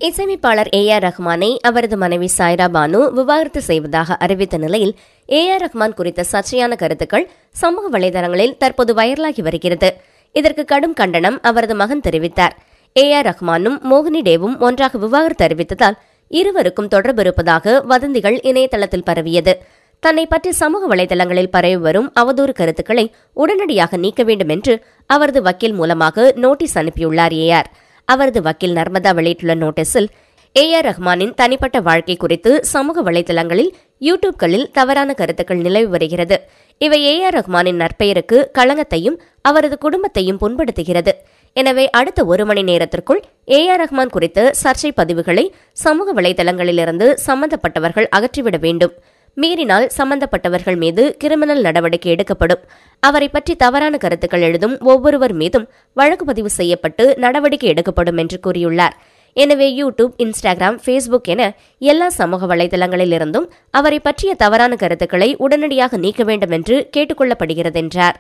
இசையமைப்பாளர் AR ரஹ்மானை அவரது மனைவி சாய்ரா பானு விவாகரத்து செய்வதாக அறிவித்த நிலையில் AR ரஹ்மான் குறித்த சர்ச்சையான கருத்துக்கள் சமூக வலைதளங்களில் தற்போது வைரலாகி வருகிறது. இதற்கு கடும் கண்டனம் அவரது மகன் தெரிவித்தார். AR ரஹ்மானும் மோகினி டேவும் ஒன்றாக விவாகரத்து அறிவித்ததால் இருவருக்கும் தொடர்பு இருப்பதாக வதந்திகள் இணையதளத்தில் பரவியது. தன்னை பற்றி சமூக வலைதளங்களில் பரவி வரும் அவதூறு கருத்துக்களை உடனடியாக நீக்க வேண்டும் என்று அவரது வக்கீல் மூலமாக நோட்டீஸ் அனுப்பியுள்ளார் AR. அவரது வக்கீல் நர்மதா வெளியிட்டுள்ள நோட்டீஸில் AR ரஹ்மானின் தனிப்பட்ட வாழ்க்கை குறித்து சமூக வலைதளங்களில் யூடியூப்களில் தவறான கருத்துக்கள் நிலவி வருகிறது. இவை AR ரஹ்மானின் நற்பெயருக்கு களங்கத்தையும் அவரது குடும்பத்தையும் புண்படுத்துகிறது. எனவே அடுத்த 1 மணி நேரத்திற்குள் AR ரஹ்மான் குறித்த சர்ச்சை பதிவுகளை சமூக வலைதளங்களிலிருந்து சம்பந்தப்பட்டவர்கள் அகற்றிவிட வேண்டும். மீறினால் சம்பந்தப்பட்டவர்கள் மீது கிரிமினல் நடவடிக்கை எடுக்கப்படும். அவரை பற்றி தவறான கருத்துக்கள் எழுதும் ஒவ்வொருவர் மீதும் வழக்கு பதிவு செய்யப்பட்டு நடவடிக்கை எடுக்கப்படும் என்று கூறியுள்ளார். எனவே யூடியூப், இன்ஸ்டாகிராம், ஃபேஸ்புக் என எல்லா சமூக வலைதளங்களிலிருந்தும் அவரை பற்றிய தவறான கருத்துக்களை உடனடியாக நீக்க வேண்டும் என்று கேட்டுக் கொள்ளப்படுகிறது என்றார்.